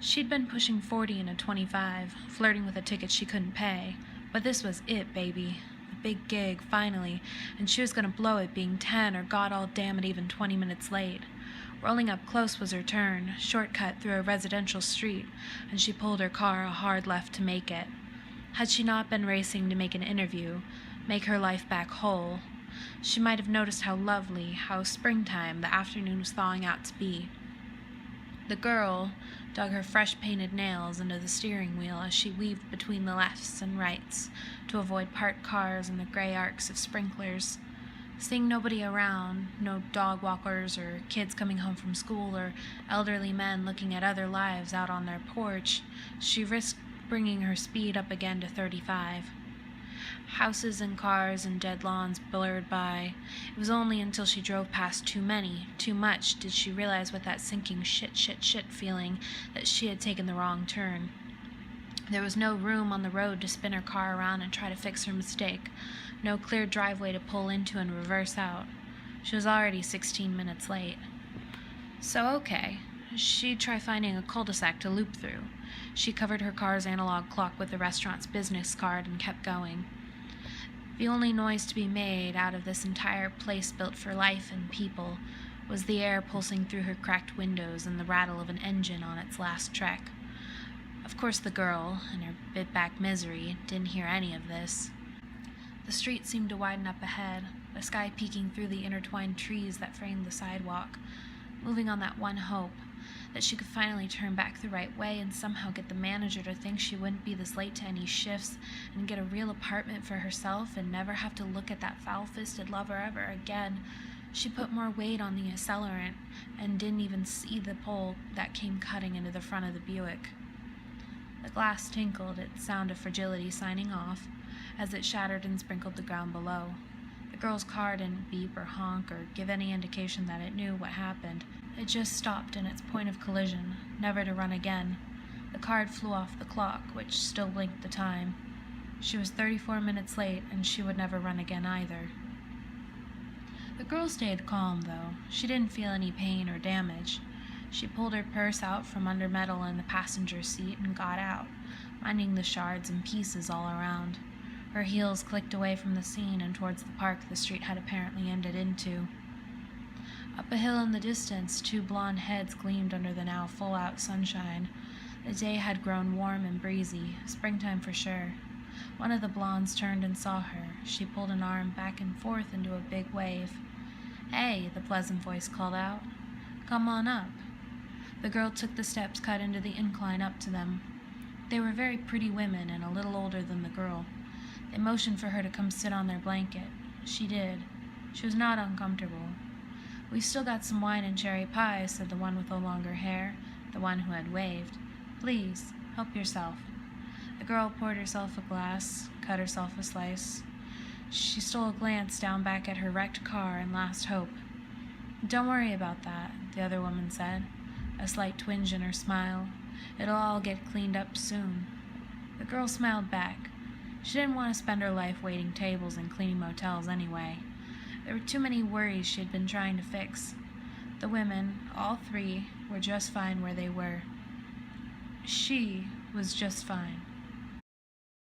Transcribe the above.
She'd been pushing 40 in a 25, flirting with a ticket she couldn't pay, but this was it, baby. The big gig, finally, and she was gonna blow it being 10 or god all damn it even 20 minutes late. Rolling up close was her turn, shortcut through a residential street, and she pulled her car a hard left to make it. Had she not been racing to make an interview, make her life back whole, she might have noticed how lovely, how springtime the afternoon was thawing out to be. The girl dug her fresh-painted nails into the steering wheel as she weaved between the lefts and rights to avoid parked cars and the gray arcs of sprinklers. Seeing nobody around, no dog walkers or kids coming home from school or elderly men looking at other lives out on their porch, she risked bringing her speed up again to 35. Houses and cars and dead lawns blurred by. It was only until she drove past too many, too much, did she realize with that sinking shit feeling that she had taken the wrong turn. There was no room on the road to spin her car around and try to fix her mistake, no clear driveway to pull into and reverse out. She was already 16 minutes late. So okay, she'd try finding a cul-de-sac to loop through. She covered her car's analog clock with the restaurant's business card and kept going. The only noise to be made out of this entire place built for life and people was the air pulsing through her cracked windows and the rattle of an engine on its last trek. Of course the girl, in her bit-back misery, didn't hear any of this. The street seemed to widen up ahead, the sky peeking through the intertwined trees that framed the sidewalk, moving on that one hope, that she could finally turn back the right way and somehow get the manager to think she wouldn't be this late to any shifts and get a real apartment for herself and never have to look at that foul-fisted lover ever again. She put more weight on the accelerant and didn't even see the pole that came cutting into the front of the Buick. The glass tinkled, its sound of fragility signing off, as it shattered and sprinkled the ground below. The girl's car didn't beep or honk or give any indication that it knew what happened. It just stopped in its point of collision, never to run again. The card flew off the clock, which still blinked the time. She was 34 minutes late, and she would never run again either. The girl stayed calm, though. She didn't feel any pain or damage. She pulled her purse out from under metal in the passenger seat and got out, minding the shards and pieces all around. Her heels clicked away from the scene and towards the park the street had apparently ended into. Up a hill in the distance, two blonde heads gleamed under the now full-out sunshine. The day had grown warm and breezy, springtime for sure. One of the blondes turned and saw her. She pulled an arm back and forth into a big wave. "Hey," the pleasant voice called out. "Come on up." The girl took the steps cut into the incline up to them. They were very pretty women and a little older than the girl. They motioned for her to come sit on their blanket. She did. She was not uncomfortable. "We've still got some wine and cherry pie," said the one with the longer hair, the one who had waved. "Please, help yourself." The girl poured herself a glass, cut herself a slice. She stole a glance down back at her wrecked car and last hope. "Don't worry about that," the other woman said, a slight twinge in her smile. "It'll all get cleaned up soon." The girl smiled back. She didn't want to spend her life waiting tables and cleaning motels anyway. There were too many worries she had been trying to fix. The women, all three, were just fine where they were. She was just fine.